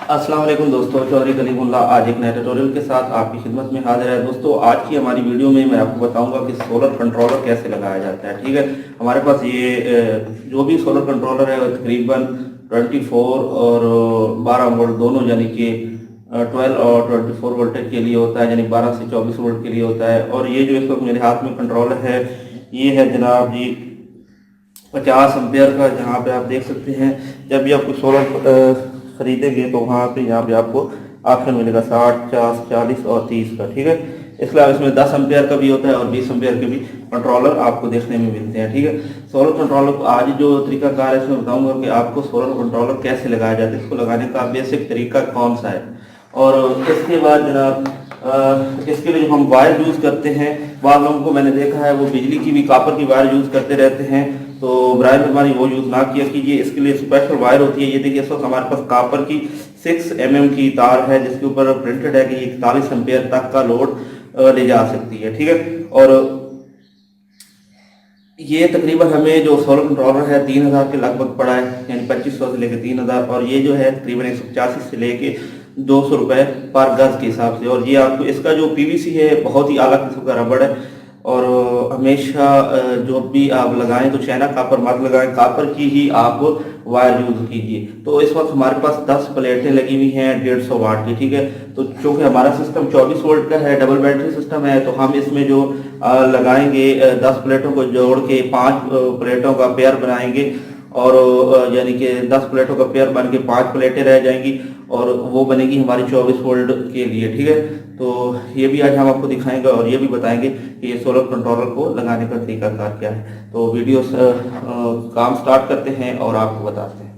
अस्सलाम वालेकुम दोस्तों, चौधरी कलीमुल्लाह आज एक नए ट्यूटोरियल के साथ आपकी खिदमत में हाजिर है। दोस्तों आज की हमारी वीडियो में मैं आपको बताऊंगा कि सोलर कंट्रोलर कैसे लगाया जाता है। ठीक है, हमारे पास ये जो भी सोलर कंट्रोलर है वो तकरीबन 24 और 12 वोल्ट दोनों यानी कि 12 और 24 वोल्टेज के लिए होता है, यानी 12 से 24 वोल्ट के लिए होता है। और ये जो इस वक्त मेरे हाथ में कंट्रोलर है ये है जनाब जी 50 एम्पेयर का, जहाँ पे आप देख सकते हैं जब भी आपको सोलर खरीदेंगे तो वहाँ पे यहाँ पे आपको ऑप्शन मिलेगा 60, 50, 40 और 30 का। ठीक है, इसके अलावा इसमें 10 एम्पेयर का भी होता है और 20 एम्पेयर के भी कंट्रोलर आपको देखने में मिलते हैं। ठीक है, सोलर कंट्रोलर को आज जो तरीकाकार है इसमें बताऊंगा कि आपको सोलर कंट्रोलर कैसे लगाया जाता है, इसको लगाने का बेसिक तरीका कौन सा है। और इसके बाद जनाब इसके लिए जो हम वायर यूज़ करते हैं, बाद लोगों को मैंने देखा है वो बिजली की भी कापर की वायर यूज़ करते रहते हैं, तो बराए मेहरबानी वो यूज़ ना किया कीजिए। इसके लिए स्पेशल वायर होती है। ये देखिए इस वक्त हमारे पास कापर की 6 mm की तार है जिसके ऊपर प्रिंटेड है कि 41 एम्पेयर तक का लोड ले जा सकती है। ठीक है, और ये तकरीबन हमें जो सोलर कंट्रोलर है 3000 के लगभग पड़ा है, यानी 2500 से लेकर 3000। और ये जो है तकरीबन 185 से लेके 200 रुपये पर गज के हिसाब से। और ये आपको इसका जो पीवीसी है बहुत ही आला किस्म का रबड़ है। और हमेशा जो भी आप लगाएं तो चाइना कापर मत लगाएं, कापर की ही आप वायर यूज़ कीजिए। तो इस वक्त हमारे पास 10 प्लेटें लगी हुई हैं 150 वाट की। ठीक है, तो चूँकि हमारा सिस्टम 24 वोल्ट का है, डबल बैटरी सिस्टम है, तो हम इसमें जो लगाएंगे 10 प्लेटों को जोड़ के 5 प्लेटों का पेयर बनाएंगे। और यानी कि 10 प्लेटों का पेयर बन के 5 प्लेटें रह जाएंगी और वो बनेगी हमारी 24 वोल्ट के लिए। ठीक है, तो ये भी आज हम आपको दिखाएंगे और ये भी बताएंगे कि ये सोलर कंट्रोलर को लगाने का तरीकाकार क्या है। तो वीडियो काम स्टार्ट करते हैं और आपको बताते हैं।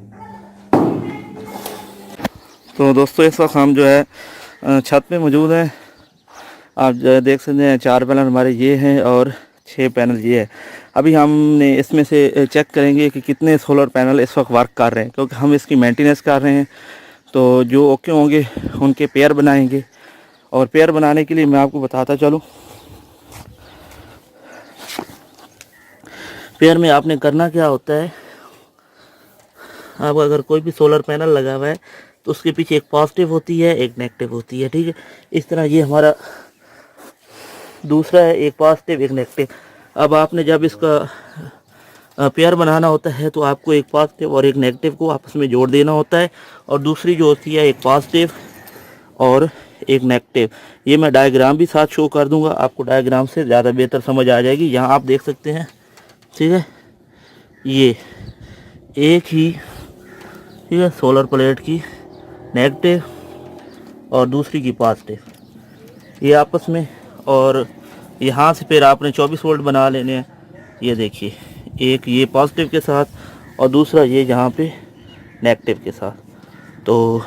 तो दोस्तों इस वक्त हम जो है छत पे मौजूद हैं। आप जो देख सकते हैं 4 पैनल हमारे ये हैं और 6 पैनल ये है। अभी हमने इसमें से चेक करेंगे कि कितने सोलर पैनल इस वक्त वर्क कर रहे हैं, क्योंकि हम इसकी मेंटेनेंस कर रहे हैं। तो जो ओके होंगे उनके पेयर बनाएंगे। और पेयर बनाने के लिए मैं आपको बताता चलूँ, पेयर में आपने करना क्या होता है। अब अगर कोई भी सोलर पैनल लगा हुआ है तो उसके पीछे एक पॉजिटिव होती है, एक नेगेटिव होती है। ठीक है, इस तरह ये हमारा दूसरा है, एक पॉजिटिव एक नेगेटिव। अब आपने जब इसका पेयर बनाना होता है तो आपको एक पॉजिटिव और एक नेगेटिव को आपस में जोड़ देना होता है। और दूसरी जो होती है एक पॉजिटिव और एक नेगेटिव। ये मैं डायग्राम भी साथ शो कर दूंगा, आपको डायग्राम से ज़्यादा बेहतर समझ आ जाएगी। यहाँ आप देख सकते हैं, ठीक है, ये एक ही, ठीक है, सोलर प्लेट की नेगेटिव और दूसरी की पॉजिटिव, ये आपस में। और यहाँ से फिर आपने 24 वोल्ट बना लेने हैं। ये देखिए, एक ये पॉजिटिव के साथ और दूसरा ये जहाँ पे नेगेटिव के साथ। तो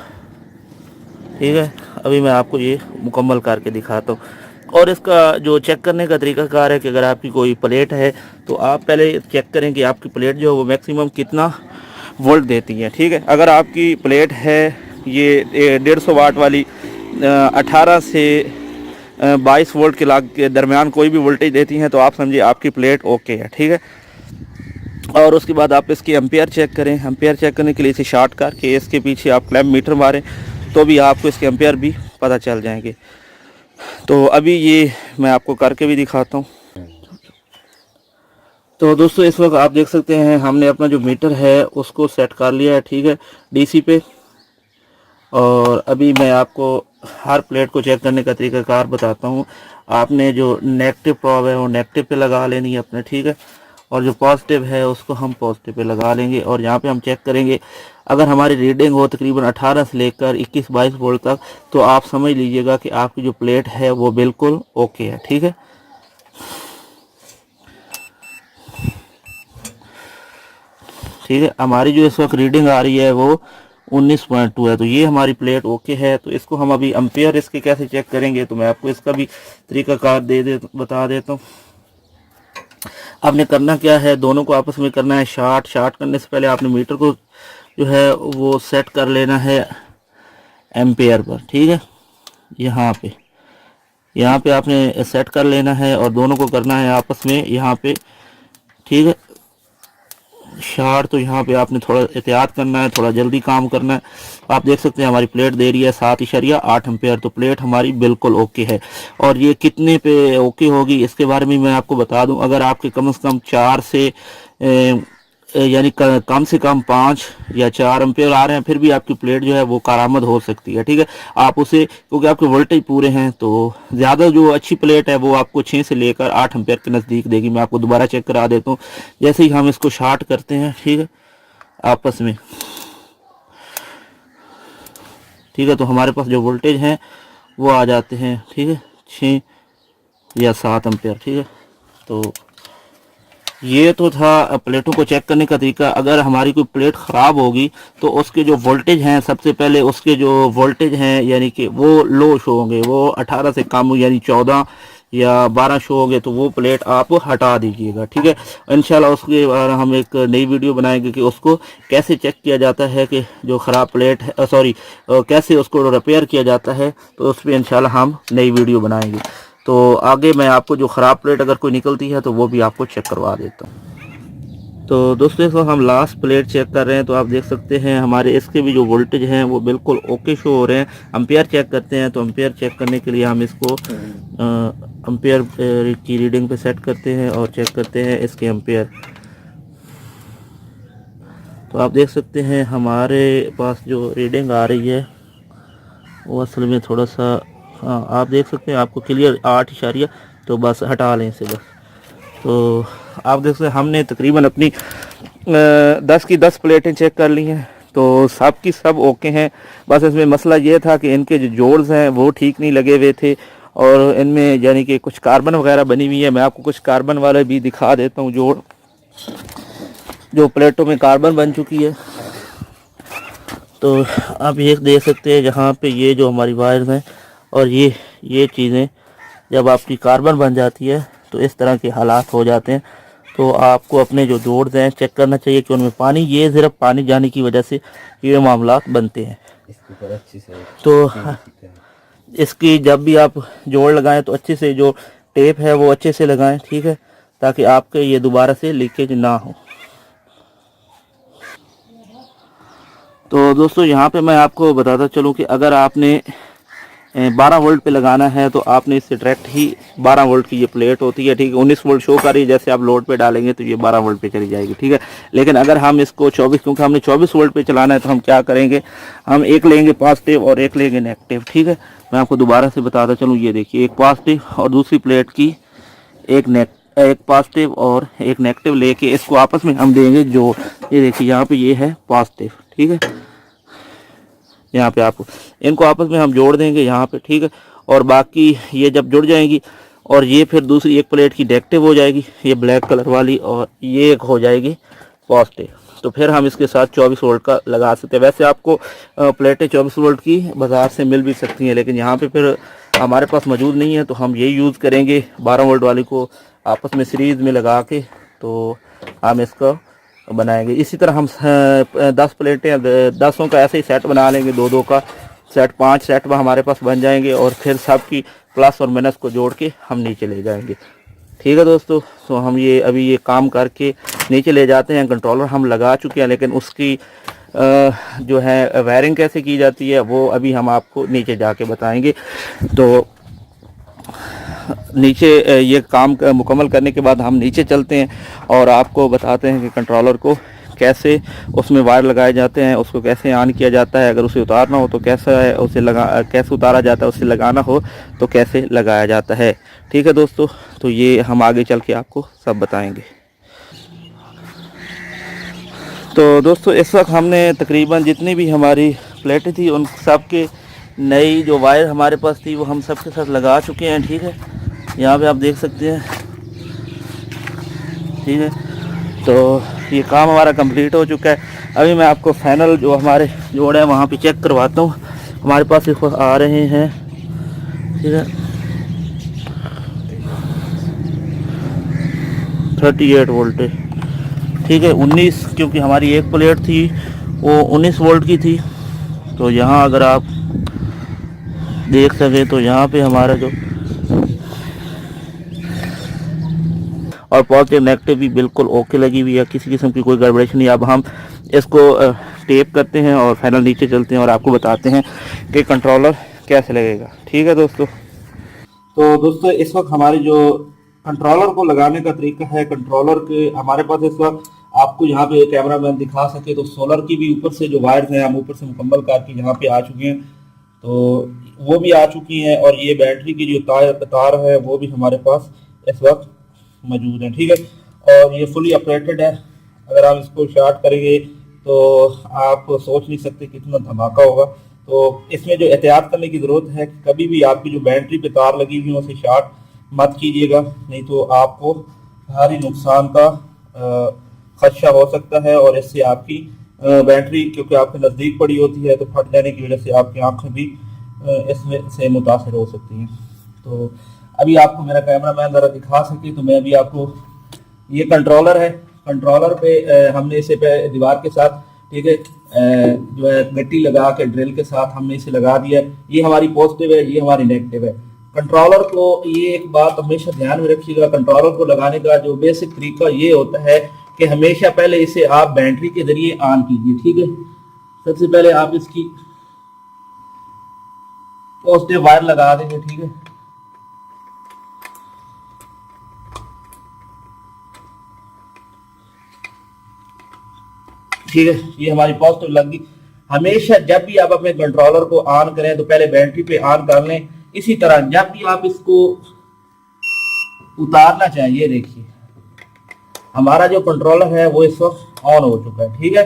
ठीक है, अभी मैं आपको ये मुकम्मल करके दिखाता हूँ। और इसका जो चेक करने का तरीकाकार है कि अगर आपकी कोई प्लेट है तो आप पहले चेक करें कि आपकी प्लेट जो है वो मैक्सिमम कितना वोल्ट देती है। ठीक है, अगर आपकी प्लेट है ये 150 वाट वाली 18 से 22 वोल्ट के दरमियान कोई भी वोल्टेज देती हैं तो आप समझिए आपकी प्लेट ओके है। ठीक है, और उसके बाद आप इसकी एम्पेयर चेक करें। एम्पेयर चेक करने के लिए इसे शॉर्ट करके इसके पीछे आप क्लैम्प मीटर मारें तो भी आपको इसके एम्पेयर भी पता चल जाएंगे। तो अभी ये मैं आपको करके भी दिखाता हूँ। तो दोस्तों इस वक्त आप देख सकते हैं हमने अपना जो मीटर है उसको सेट कर लिया है, ठीक है, डीसी पे। और अभी मैं आपको हर प्लेट को चेक करने का तरीकाकार बताता हूँ। आपने जो नेगेटिव प्रॉब है वो नेगेटिव पे लगा लेनी है अपने, ठीक है, और जो पॉजिटिव है उसको हम पॉजिटिव पे लगा लेंगे। और यहाँ पे हम चेक करेंगे, अगर हमारी रीडिंग हो तकरीबन 18 से लेकर 21-22 वोल्ट तक, तो आप समझ लीजिएगा कि आपकी जो प्लेट है वो बिल्कुल ओके है। ठीक है, ठीक है, हमारी जो इस वक्त रीडिंग आ रही है वो 19.2 है, तो ये हमारी प्लेट ओके है। तो इसको हम अभी एम्पेयर इसके कैसे चेक करेंगे तो मैं आपको इसका भी तरीकाकार बता देता हूँ। आपने करना क्या है, दोनों को आपस में करना है शार्ट करने से पहले आपने मीटर को जो है वो सेट कर लेना है एम्पेयर पर। ठीक है, यहाँ पे आपने सेट कर लेना है और दोनों को करना है आपस में यहाँ पे। ठीक है, शार्ट तो यहाँ पे आपने थोड़ा एहतियात करना है, थोड़ा जल्दी काम करना है। आप देख सकते हैं हमारी प्लेट दे रही है 7.8 एम्पेयर, तो प्लेट हमारी बिल्कुल ओके है। और ये कितने पे ओके होगी इसके बारे में मैं आपको बता दूं। अगर आपके कम से कम 4 से यानी कम से कम 5 या 4 एम्पेयर आ रहे हैं, फिर भी आपकी प्लेट जो है वो कारामद हो सकती है। ठीक है, आप उसे, क्योंकि आपके वोल्टेज पूरे हैं, तो ज़्यादा जो अच्छी प्लेट है वो आपको 6 से लेकर 8 एम्पेयर के नज़दीक देगी। मैं आपको दोबारा चेक करा देता हूँ। जैसे ही हम इसको शॉर्ट करते हैं, ठीक है, आपस में, ठीक है, तो हमारे पास जो वोल्टेज हैं वो आ जाते हैं, ठीक है, 6 या 7 एम्पेयर। ठीक है, तो ये तो था प्लेटों को चेक करने का तरीका। अगर हमारी कोई प्लेट ख़राब होगी तो उसके जो वोल्टेज हैं, सबसे पहले उसके जो वोल्टेज हैं यानी कि वो लो शो होंगे, वो 18 से कम यानी 14 या 12 शो होंगे, तो वो प्लेट आप हटा दीजिएगा। ठीक है, इंशाल्लाह उसके बाद हम एक नई वीडियो बनाएंगे कि उसको कैसे चेक किया जाता है कि जो ख़राब प्लेट है, कैसे उसको रिपेयर किया जाता है, तो उस पर इंशाल्लाह हम नई वीडियो बनाएंगे। तो आगे मैं आपको जो ख़राब प्लेट अगर कोई निकलती है तो वो भी आपको चेक करवा देता हूँ। तो दोस्तों इसको हम लास्ट प्लेट चेक कर रहे हैं, तो आप देख सकते हैं हमारे इसके भी जो वोल्टेज हैं वो बिल्कुल ओके शो हो रहे हैं। एम्पेयर चेक करते हैं, तो एम्पेयर चेक करने के लिए हम इसको एम्पेयर की रीडिंग पे सेट करते हैं और चेक करते हैं इसके एम्पेयर। तो आप देख सकते हैं हमारे पास जो रीडिंग आ रही है वो असल में थोड़ा सा, हाँ आप देख सकते हैं, आपको क्लियर 8 तो बस हटा लें इसे बस। तो आप देख सकते हैं हमने तकरीबन अपनी 10 की 10 प्लेटें चेक कर ली हैं, तो सब की सब ओके हैं। बस इसमें मसला ये था कि इनके जो जोड़्स हैं वो ठीक नहीं लगे हुए थे, और इनमें यानी कि कुछ कार्बन वगैरह बनी हुई है। मैं आपको कुछ कार्बन वाले भी दिखा देता हूँ, जोड़ जो प्लेटों में कार्बन बन चुकी है। तो आप ये देख सकते हैं जहाँ पे ये जो हमारी वायर्स हैं और ये चीज़ें जब आपकी कार्बन बन जाती है तो इस तरह के हालात हो जाते हैं। तो आपको अपने जो जोड़्स हैं चेक करना चाहिए कि उनमें पानी, ये सिर्फ पानी जाने की वजह से ये मामलात बनते हैं। तो इसकी जब भी आप जोड़ लगाएं तो अच्छे से जो टेप है वो अच्छे से लगाएं, ठीक है, ताकि आपके ये दोबारा से लीकेज ना हो। तो दोस्तों यहाँ पे मैं आपको बताता चलूँ कि अगर आपने 12 वोल्ट पे लगाना है तो आपने इससे डायरेक्ट ही 12 वोल्ट की ये प्लेट होती है, ठीक है, 19 वोल्ट शो कर रही है, जैसे आप लोड पे डालेंगे तो ये 12 वोल्ट पे चली जाएगी। ठीक है, लेकिन अगर हम इसको 24, क्योंकि हमने 24 वोल्ट पे चलाना है, तो हम क्या करेंगे, हम एक लेंगे पॉजिटिव और एक लेंगे नेगेटिव। ठीक है, मैं आपको दोबारा से बताता चलूँ, ये देखिए एक पॉजिटिव और दूसरी प्लेट की एक पॉजिटिव और एक नेगेटिव लेके इसको आपस में हम देंगे जोड़। ये देखिए यहाँ पे ये है पॉजिटिव, ठीक है, यहाँ पे आपको इनको आपस में हम जोड़ देंगे यहाँ पे, ठीक है, और बाकी ये जब जुड़ जाएंगी और ये फिर दूसरी एक प्लेट की नेगेटिव हो जाएगी, ये ब्लैक कलर वाली, और ये एक हो जाएगी पॉजिटिव। तो फिर हम इसके साथ 24 वोल्ट का लगा सकते हैं। वैसे आपको प्लेटें 24 वोल्ट की बाज़ार से मिल भी सकती हैं, लेकिन यहाँ पे फिर हमारे पास मौजूद नहीं है, तो हम यही यूज़ करेंगे 12 वोल्ट वाली को आपस में सीरीज़ में लगा के, तो हम इसका बनाएंगे। इसी तरह हम 10 प्लेटें 10 का ऐसे ही सेट बना लेंगे, 2-2 का सेट, 5 सेट में हमारे पास बन जाएंगे, और फिर सब की प्लस और माइनस को जोड़ के हम नीचे ले जाएंगे। ठीक है दोस्तों, तो हम ये अभी ये काम करके नीचे ले जाते हैं। कंट्रोलर हम लगा चुके हैं, लेकिन उसकी जो है वायरिंग कैसे की जाती है वो अभी हम आपको नीचे जाके बताएंगे। तो नीचे ये काम मुकम्मल करने के बाद हम नीचे चलते हैं और आपको बताते हैं कि कंट्रोलर को कैसे उसमें वायर लगाए जाते हैं, उसको कैसे ऑन किया जाता है, अगर उसे उतारना हो तो कैसा है उसे कैसे उतारा जाता है, उसे लगाना हो तो कैसे लगाया जाता है। ठीक है दोस्तों, तो ये हम आगे चल के आपको सब बताएंगे। तो दोस्तों इस वक्त हमने तकरीबन जितनी भी हमारी प्लेटें थी उन सब के नई जो वायर हमारे पास थी वो हम सब के साथ लगा चुके हैं। ठीक है, यहाँ पे आप देख सकते हैं। ठीक है, तो ये काम हमारा कंप्लीट हो चुका है। अभी मैं आपको फाइनल जो हमारे जोड़ है वहाँ पे चेक करवाता हूँ। हमारे पास इस वक्त आ रहे हैं, ठीक है, 38 वोल्ट। ठीक है, 19, क्योंकि हमारी एक प्लेट थी वो 19 वोल्ट की थी। तो यहाँ अगर आप देख सकें तो यहाँ पे हमारा जो, और पॉजिटिव नेगेटिव भी बिल्कुल ओके लगी हुई है, किसी किस्म की कोई गड़बड़ेशन नहीं। अब हम इसको टेप करते हैं और फाइनल नीचे चलते हैं और आपको बताते हैं कि कंट्रोलर कैसे लगेगा। ठीक है दोस्तों। तो दोस्तों इस वक्त हमारे जो कंट्रोलर को लगाने का तरीका है, कंट्रोलर के हमारे पास इस वक्त आपको यहाँ पे कैमरा मैन दिखा सके तो सोलर की भी ऊपर से जो वायर्स हैं हम ऊपर से मुकम्मल करके यहाँ पे आ चुके हैं, तो वो भी आ चुकी हैं। और ये बैटरी की जो तार है वो भी हमारे पास इस वक्त मौजूद है। ठीक है, और ये फुली ऑपरेटेड है। अगर आप इसको शॉर्ट करेंगे तो आप सोच नहीं सकते कितना धमाका होगा। तो इसमें जो एहतियात करने की ज़रूरत है, कभी भी आपकी जो बैटरी पे तार लगी हुई है उसे शॉर्ट मत कीजिएगा, नहीं तो आपको भारी नुकसान का खदशा हो सकता है। और इससे आपकी बैटरी क्योंकि आपके नज़दीक पड़ी होती है तो फट जाने की वजह से आपकी आंखें भी इसमें से मुतासर हो सकती हैं। तो अभी आपको मेरा कैमरा मैन ज़रा दिखा सके तो मैं अभी आपको, ये कंट्रोलर है, कंट्रोलर पे हमने इसे दीवार के साथ, ठीक है, जो है गट्टी लगा के ड्रिल के साथ हमने इसे लगा दिया। ये हमारी पॉजिटिव है, ये हमारी नेगेटिव है। कंट्रोलर को, ये एक बात हमेशा ध्यान में रखिएगा, कंट्रोलर को लगाने का जो बेसिक तरीका ये होता है कि हमेशा पहले इसे आप बैटरी के जरिए ऑन कीजिए। ठीक है, सबसे पहले आप इसकी पॉजिटिव वायर लगा देंगे। ठीक है, ठीक है, ये हमारी पॉजिटिव लग गई। हमेशा जब भी आप अपने कंट्रोलर को ऑन करें तो पहले बैटरी पे ऑन कर लें। इसी तरह जब भी आप इसको उतारना चाहिए, देखिए हमारा जो कंट्रोलर है वो इस वक्त ऑन हो चुका है। ठीक है,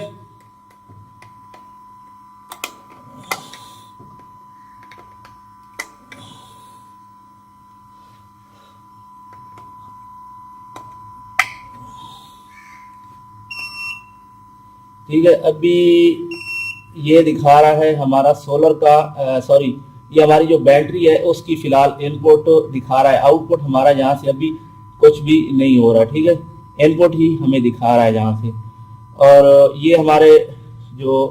ठीक है, अभी ये दिखा रहा है हमारा सोलर का, सॉरी, ये हमारी जो बैटरी है उसकी फिलहाल इनपुट दिखा रहा है, आउटपुट हमारा यहाँ से अभी कुछ भी नहीं हो रहा। ठीक है, इनपुट ही हमें दिखा रहा है यहाँ से। और ये हमारे जो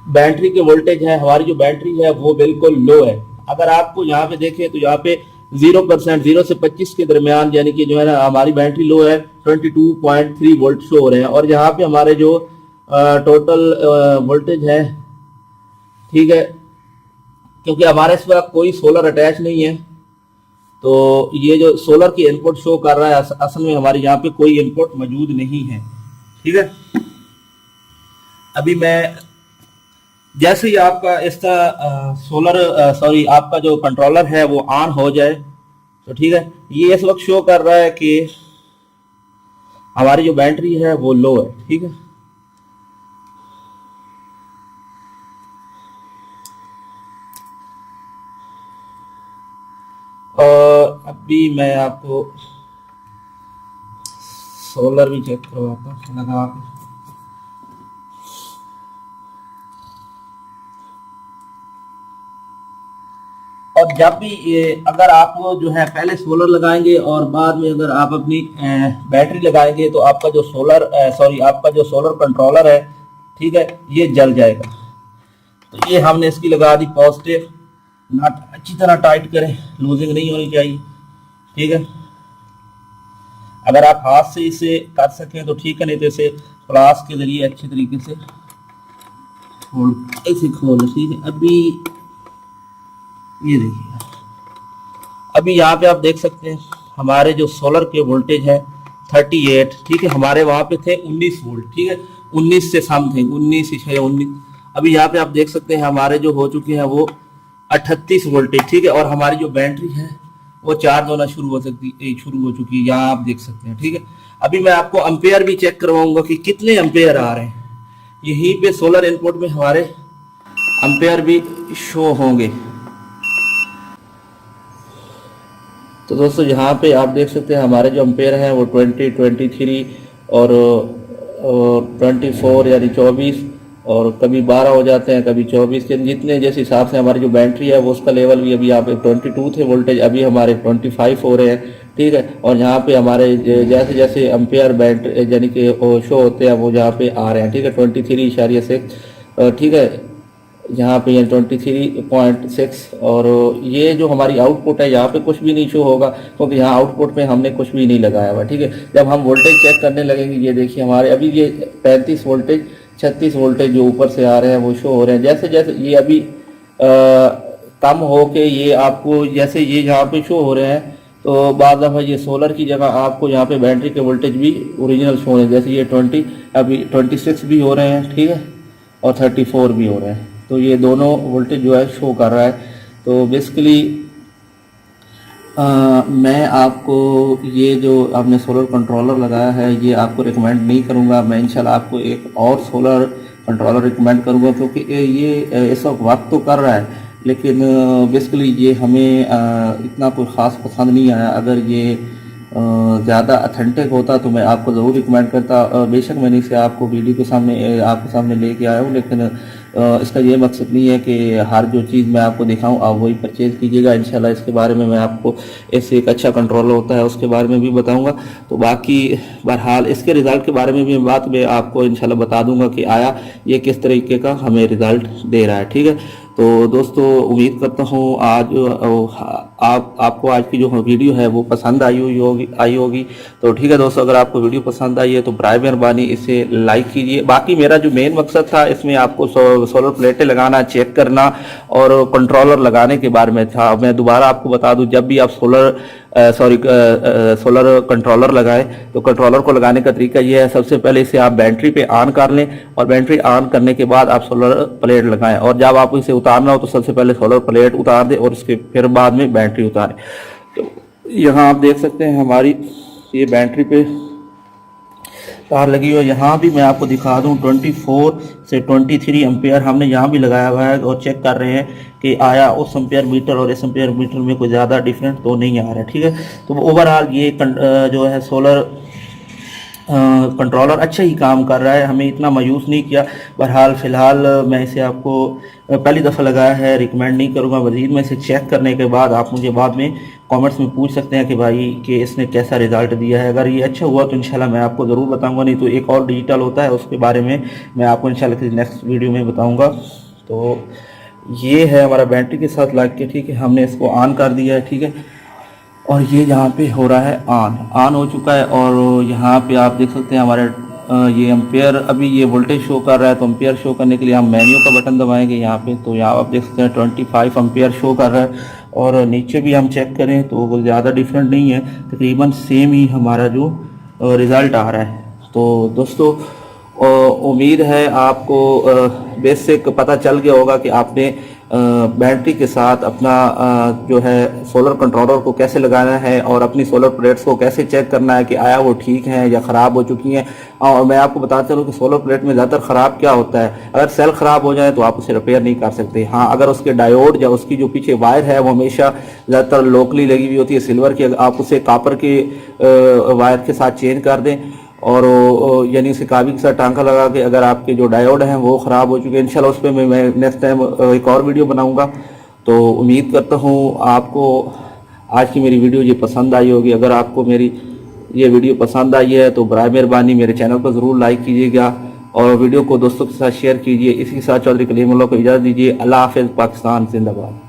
बैटरी के वोल्टेज है, हमारी जो बैटरी है वो बिल्कुल लो है। अगर आपको यहाँ पे देखें तो यहाँ पे 0%, 0 से 25 के दरमियान, यानी कि जो है ना हमारी बैटरी लो है, 22.3 वोल्ट शो हो रहे हैं। और यहाँ पे हमारे जो टोटल वोल्टेज है, ठीक है, क्योंकि हमारे इस वक्त कोई सोलर अटैच नहीं है, तो ये जो सोलर की इनपुट शो कर रहा है असल में हमारे यहाँ पे कोई इनपुट मौजूद नहीं है। ठीक है, अभी मैं जैसे ही आपका इसका सोलर सॉरी आपका जो कंट्रोलर है वो ऑन हो जाए तो ठीक है, ये इस वक्त शो कर रहा है कि हमारी जो बैटरी है वो लो है। ठीक है, और अभी मैं आपको सोलर भी चेक करवाता हूँ लगा के। और जब भी ये, अगर आप जो है पहले सोलर लगाएंगे और बाद में अगर आप अपनी बैटरी लगाएंगे तो आपका जो सोलर सॉरी आपका जो सोलर कंट्रोलर है, ठीक है, ये जल जाएगा। तो ये हमने इसकी लगा दी पॉजिटिव, नट अच्छी तरह टाइट करें, लूजिंग नहीं होनी चाहिए। ठीक है, अगर आप हाथ से इसे कर सकें तो ठीक है, नहीं तो इसे प्लास के जरिए अच्छी तरीके से ऐसे खोल। ठीक है, अभी ये देखिए, अभी यहाँ पे आप देख सकते हैं हमारे जो सोलर के वोल्टेज है 38, ठीक है, हमारे वहां पे थे 19 वोल्ट। ठीक है, 19 से समथिंग 19 अभी यहाँ पे आप देख सकते हैं हमारे जो हो चुके हैं वो 38 वोल्टेज। ठीक है, और हमारी जो बैटरी है वो चार्ज होना शुरू हो चुकी है, यहाँ आप देख सकते हैं। ठीक है, अभी मैं आपको एम्पेयर भी चेक करवाऊंगा कि कितने एम्पेयर आ रहे हैं। यहीं पे सोलर इनपुट में हमारे एम्पेयर भी शो होंगे। तो दोस्तों यहाँ पे आप देख सकते हैं हमारे जो एम्पेयर हैं वो 20, 23 और 24 यानी 24 और कभी 12 हो जाते हैं, कभी 24 के, जितने जिस हिसाब से हमारी जो बैटरी है वो उसका लेवल भी, अभी यहाँ पे 22 थे वोल्टेज, अभी हमारे 25 हो रहे हैं। ठीक है, और यहाँ पे हमारे जैसे जैसे एम्पेयर बैटरी यानी कि शो होते हैं वो यहाँ पे आ रहे हैं। ठीक है, 23.6। ठीक है, यहाँ पे 23.6 और ये जो हमारी आउटपुट है यहाँ पे कुछ भी नहीं शो होगा क्योंकि यहाँ आउटपुट में हमने कुछ भी नहीं लगाया हुआ। ठीक है, जब हम वोल्टेज चेक करने लगेंगे ये देखिए हमारे अभी ये 35 वोल्टेज 36 वोल्टेज जो ऊपर से आ रहे हैं वो शो हो रहे हैं। जैसे जैसे ये अभी कम हो के ये आपको जैसे ये यहाँ पे शो हो रहे हैं तो बाद दफ़ा ये सोलर की जगह आपको यहाँ पे बैटरी के वोल्टेज भी ओरिजिनल शो हो रहे हैं। जैसे ये 20 अभी 26 भी हो रहे हैं, ठीक है, और 34 भी हो रहे हैं। तो ये दोनों वोल्टेज जो है शो कर रहा है। तो बेसिकली मैं आपको ये जो आपने सोलर कंट्रोलर लगाया है ये आपको रिकमेंड नहीं करूँगा। मैं इंशाल्लाह आपको एक और सोलर कंट्रोलर रिकमेंड करूँगा क्योंकि ये इस वक्त वर्क तो कर रहा है लेकिन बेसिकली ये हमें इतना कोई ख़ास पसंद नहीं आया। अगर ये ज़्यादा अथेंटिक होता तो मैं आपको ज़रूर रिकमेंड करता। बेशक मैंने इसे आपको वीडियो के सामने आपके सामने लेके आया हूँ लेकिन इसका ये मकसद नहीं है कि हर जो चीज़ मैं आपको दिखाऊं आप वही परचेज़ कीजिएगा। इंशाल्लाह इसके बारे में मैं आपको ऐसे एक अच्छा कंट्रोलर होता है उसके बारे में भी बताऊंगा। तो बाकी बहरहाल इसके रिज़ल्ट के बारे में भी बात मैं आपको इंशाल्लाह बता दूंगा कि आया ये किस तरीके का हमें रिज़ल्ट दे रहा है। ठीक है, तो दोस्तों उम्मीद करता हूँ आज आपको आज की जो वीडियो है वो पसंद आई होगी। तो ठीक है दोस्तों, अगर आपको वीडियो पसंद आई है तो बराए मेहरबानी इसे लाइक कीजिए। बाकी मेरा जो मेन मकसद था इसमें आपको सोलर प्लेटें लगाना, चेक करना और कंट्रोलर लगाने के बारे में था। मैं दोबारा आपको बता दूं, जब भी आप सोलर कंट्रोलर लगाएं तो कंट्रोलर को लगाने का तरीका ये है, सबसे पहले इसे आप बैटरी पे ऑन कर लें और बैटरी ऑन करने के बाद आप सोलर प्लेट लगाएं और जब आप इसे उतारना हो तो सबसे पहले सोलर प्लेट उतार दें और उसके फिर बाद में बैटरी उतारें। तो यहाँ आप देख सकते हैं हमारी ये बैटरी पे तार लगी हुई है। यहाँ भी मैं आपको दिखा दूँ 24 से 23 एम्पेयर हमने यहाँ भी लगाया हुआ है और चेक कर रहे हैं कि आया उस एम्पेयर मीटर और इस एम्पेयर मीटर में कोई ज़्यादा डिफरेंस तो नहीं आ रहा है। ठीक है, तो ओवरऑल ये जो है सोलर कंट्रोलर अच्छा ही काम कर रहा है, हमें इतना मायूस नहीं किया। बहरहाल फ़िलहाल मैं इसे आपको पहली दफ़ा लगाया है, रिकमेंड नहीं करूँगा। मज़ीद में इसे चेक करने के बाद आप मुझे बाद में कमेंट्स में पूछ सकते हैं कि भाई कि इसने कैसा रिज़ल्ट दिया है। अगर ये अच्छा हुआ तो इंशाल्लाह मैं आपको ज़रूर बताऊँगा, नहीं तो एक और डिजिटल होता है उसके बारे में मैं आपको इंशाल्लाह किसी नेक्स्ट वीडियो में बताऊँगा। तो ये है हमारा बैटरी के साथ लग के, ठीक है, हमने इसको ऑन कर दिया है। ठीक है, और ये यहाँ पे हो रहा है ऑन हो चुका है और यहाँ पे आप देख सकते हैं हमारे ये एम्पेयर अभी ये वोल्टेज शो कर रहा है। तो एम्पेयर शो करने के लिए हम मेन्यू का बटन दबाएंगे यहाँ पे, तो यहाँ आप देख सकते हैं 25 एम्पेयर शो कर रहा है और नीचे भी हम चेक करें तो वो ज़्यादा डिफरेंट नहीं है, तकरीबन सेम ही हमारा जो रिज़ल्ट आ रहा है। तो दोस्तों उम्मीद है आपको बेसिक पता चल गया होगा कि आपने बैटरी के साथ अपना जो है सोलर कंट्रोलर को कैसे लगाना है और अपनी सोलर प्लेट्स को कैसे चेक करना है कि आया वो ठीक है या ख़राब हो चुकी हैं। और मैं आपको बताता चलूँ कि सोलर प्लेट में ज़्यादातर ख़राब क्या होता है, अगर सेल ख़राब हो जाए तो आप उसे रिपेयर नहीं कर सकते। हाँ, अगर उसके डायोड या उसकी जो पीछे वायर है वो हमेशा ज़्यादातर लोकली लगी हुई होती है सिल्वर की, आप उसे कॉपर के वायर के साथ चेंज कर दें और यानी उसे काबी के साथ टांका लगा के अगर आपके जो डायोड हैं वो ख़राब हो चुके हैं, इंशाल्लाह उस पर मैं नेक्स्ट टाइम एक और वीडियो बनाऊंगा। तो उम्मीद करता हूँ आपको आज की मेरी वीडियो ये पसंद आई होगी। अगर आपको मेरी ये वीडियो पसंद आई है तो बराए मेहरबानी मेरे चैनल को ज़रूर लाइक कीजिएगा और वीडियो को दोस्तों के साथ शेयर कीजिए। इसी के साथ चौधरी कलीमुल्लाह को इजाज़त दीजिए। अल्लाह हाफ़िज़। पाकिस्तान जिंदाबाद।